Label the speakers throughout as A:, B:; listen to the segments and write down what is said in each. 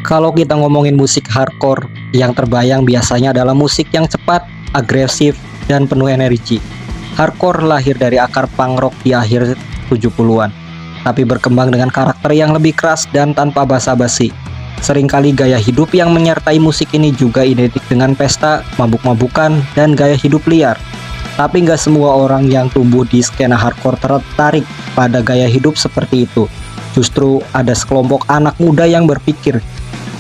A: Kalau kita ngomongin musik hardcore, yang terbayang biasanya adalah musik yang cepat, agresif, dan penuh energi. Hardcore lahir dari akar punk rock di akhir 70-an, tapi berkembang dengan karakter yang lebih keras dan tanpa basa-basi. Seringkali gaya hidup yang menyertai musik ini juga identik dengan pesta, mabuk-mabukan, dan gaya hidup liar. Tapi nggak semua orang yang tumbuh di skena hardcore tertarik pada gaya hidup seperti itu. Justru ada sekelompok anak muda yang berpikir,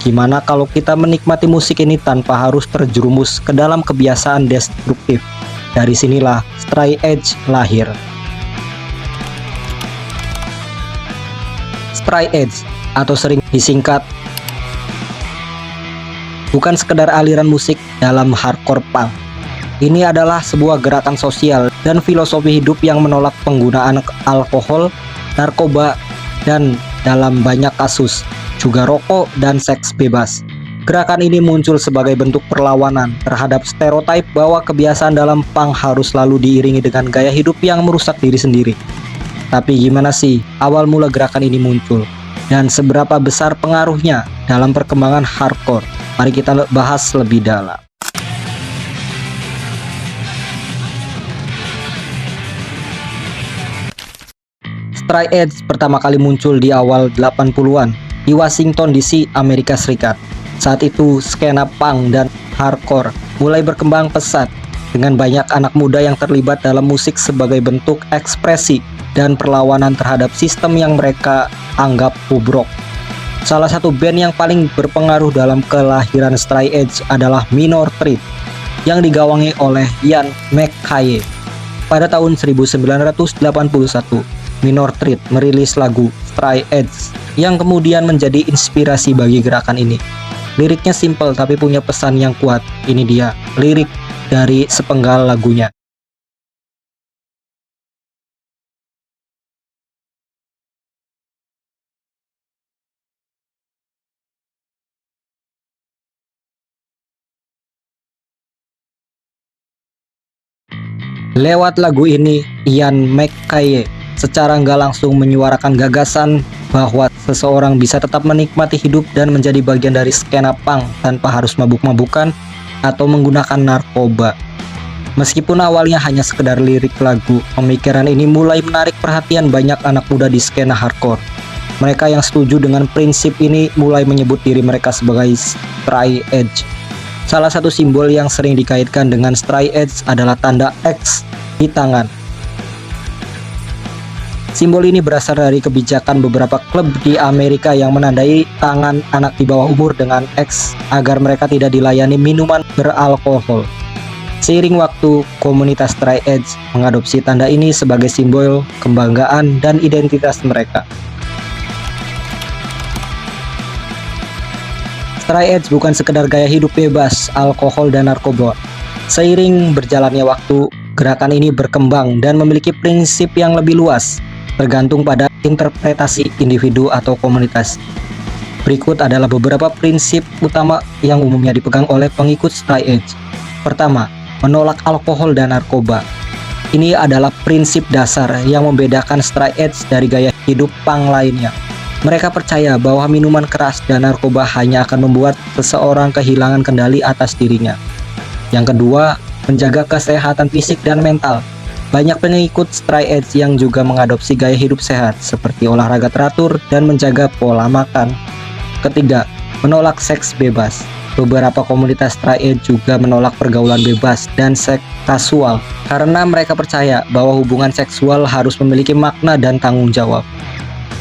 A: gimana kalau kita menikmati musik ini tanpa harus terjerumus ke dalam kebiasaan destruktif. Dari sinilah Straight Edge lahir. Straight Edge atau sering disingkat bukan sekedar aliran musik dalam hardcore punk. Ini adalah sebuah gerakan sosial dan filosofi hidup yang menolak penggunaan alkohol, narkoba, dan dalam banyak kasus juga rokok dan seks bebas. Gerakan ini muncul sebagai bentuk perlawanan terhadap stereotip bahwa kebiasaan dalam punk harus selalu diiringi dengan gaya hidup yang merusak diri sendiri. Tapi gimana sih awal mula gerakan ini muncul? Dan seberapa besar pengaruhnya dalam perkembangan hardcore? Mari kita bahas lebih dalam. Straight Edge pertama kali muncul di awal 80-an di Washington DC, Amerika Serikat. Saat itu skena punk dan hardcore mulai berkembang pesat dengan banyak anak muda yang terlibat dalam musik sebagai bentuk ekspresi dan perlawanan terhadap sistem yang mereka anggap bobrok. Salah satu band yang paling berpengaruh dalam kelahiran Straight Edge adalah Minor Threat yang digawangi oleh Ian MacKaye. Pada tahun 1981, Minor Threat merilis lagu Straight Edge yang kemudian menjadi inspirasi bagi gerakan ini. Liriknya simpel tapi punya pesan yang kuat. Ini dia lirik dari sepenggal lagunya. Lewat lagu ini, Ian MacKaye secara nggak langsung menyuarakan gagasan bahwa seseorang bisa tetap menikmati hidup dan menjadi bagian dari skena punk tanpa harus mabuk-mabukan atau menggunakan narkoba. Meskipun awalnya hanya sekedar lirik lagu, pemikiran ini mulai menarik perhatian banyak anak muda di skena hardcore. Mereka yang setuju dengan prinsip ini mulai menyebut diri mereka sebagai Straight Edge. Salah satu simbol yang sering dikaitkan dengan Straight Edge adalah tanda X di tangan. Simbol ini berasal dari kebijakan beberapa klub di Amerika yang menandai tangan anak di bawah umur dengan X agar mereka tidak dilayani minuman beralkohol. Seiring waktu, komunitas Straight Edge mengadopsi tanda ini sebagai simbol kebanggaan dan identitas mereka. Straight Edge bukan sekedar gaya hidup bebas alkohol dan narkoba. Seiring berjalannya waktu, gerakan ini berkembang dan memiliki prinsip yang lebih luas, tergantung pada interpretasi individu atau komunitas. Berikut adalah beberapa prinsip utama yang umumnya dipegang oleh pengikut Straight Edge. Pertama, menolak alkohol dan narkoba. Ini adalah prinsip dasar yang membedakan Straight Edge dari gaya hidup punk lainnya. Mereka percaya bahwa minuman keras dan narkoba hanya akan membuat seseorang kehilangan kendali atas dirinya. Yang kedua, menjaga kesehatan fisik dan mental. Banyak pengikut Straight Edge yang juga mengadopsi gaya hidup sehat, seperti olahraga teratur dan menjaga pola makan. Ketiga, menolak seks bebas. Beberapa komunitas Straight Edge juga menolak pergaulan bebas dan seks kasual, karena mereka percaya bahwa hubungan seksual harus memiliki makna dan tanggung jawab.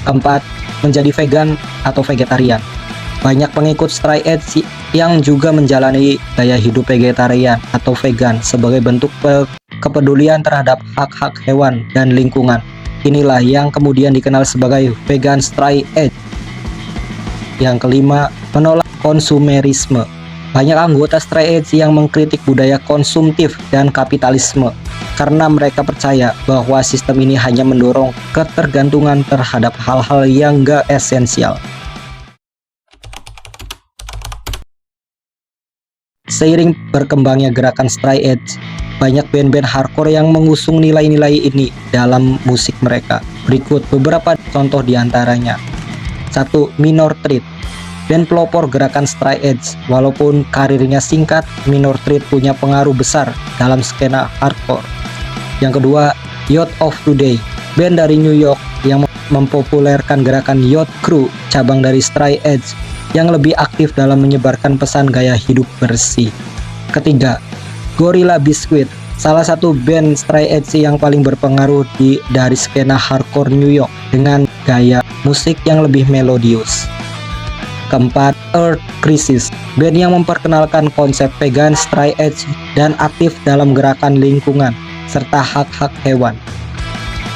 A: Keempat, menjadi vegan atau vegetarian. Banyak pengikut Straight Edge yang juga menjalani gaya hidup vegetarian atau vegan sebagai bentuk kepedulian terhadap hak-hak hewan dan lingkungan. Inilah yang kemudian dikenal sebagai vegan Straight Edge. Yang kelima, menolak konsumerisme. Banyak anggota Straight Edge yang mengkritik budaya konsumtif dan kapitalisme karena mereka percaya bahwa sistem ini hanya mendorong ketergantungan terhadap hal-hal yang gak esensial. Seiring berkembangnya gerakan Straight Edge, banyak band-band hardcore yang mengusung nilai-nilai ini dalam musik mereka. Berikut beberapa contoh diantaranya. 1. Minor Threat. band pelopor gerakan Straight Edge. Walaupun karirnya singkat, Minor Threat punya pengaruh besar dalam skena hardcore. Yang kedua, Youth of Today, band dari New York yang mempopulerkan gerakan Youth Crew, cabang dari Straight Edge yang lebih aktif dalam menyebarkan pesan gaya hidup bersih. Ketiga, Gorilla Biscuit, salah satu band Straight Edge yang paling berpengaruh dari skena hardcore New York dengan gaya musik yang lebih melodius. Keempat, Earth Crisis, band yang memperkenalkan konsep vegan, Straight Edge, dan aktif dalam gerakan lingkungan serta hak-hak hewan.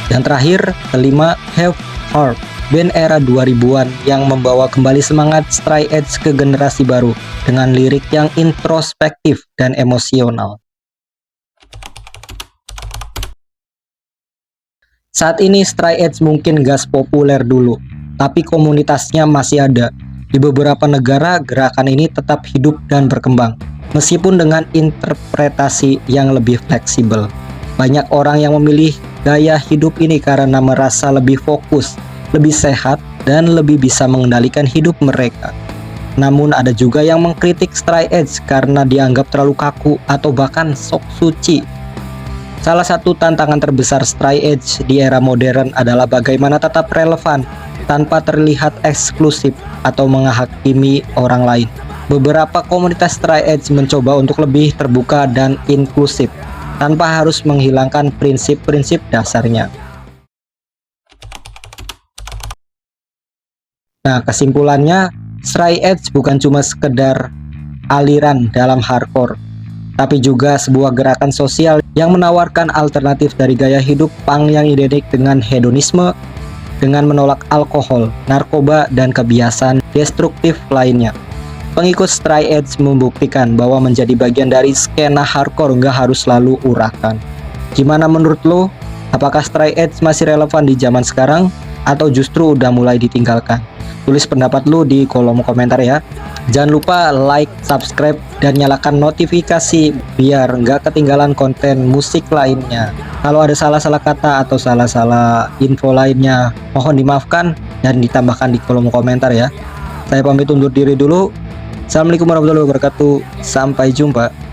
A: Dan terakhir, kelima, Have Heart, band era 2000-an yang membawa kembali semangat Straight Edge ke generasi baru dengan lirik yang introspektif dan emosional. Saat ini Straight Edge mungkin gak populer dulu, tapi komunitasnya masih ada. Di beberapa negara, gerakan ini tetap hidup dan berkembang, meskipun dengan interpretasi yang lebih fleksibel. Banyak orang yang memilih gaya hidup ini karena merasa lebih fokus, lebih sehat, dan lebih bisa mengendalikan hidup mereka. Namun ada juga yang mengkritik Straight Edge karena dianggap terlalu kaku atau bahkan sok suci. Salah satu tantangan terbesar Straight Edge di era modern adalah bagaimana tetap relevan tanpa terlihat eksklusif atau menghakimi orang lain. Beberapa komunitas Straight Edge mencoba untuk lebih terbuka dan inklusif tanpa harus menghilangkan prinsip-prinsip dasarnya. Nah, kesimpulannya, Straight Edge bukan cuma sekedar aliran dalam hardcore, tapi juga sebuah gerakan sosial yang menawarkan alternatif dari gaya hidup punk yang identik dengan hedonisme, dengan menolak alkohol, narkoba, dan kebiasaan destruktif lainnya. Pengikut Straight Edge membuktikan bahwa menjadi bagian dari skena hardcore nggak harus selalu urakan. Gimana menurut lo? Apakah Straight Edge masih relevan di zaman sekarang atau justru udah mulai ditinggalkan? Tulis pendapat lo di kolom komentar ya. Jangan lupa like, subscribe, dan nyalakan notifikasi biar nggak ketinggalan konten musik lainnya. Kalau ada salah-salah kata atau salah-salah info lainnya, mohon dimaafkan dan ditambahkan di kolom komentar ya. Saya pamit undur diri dulu. Assalamualaikum warahmatullahi wabarakatuh. Sampai jumpa.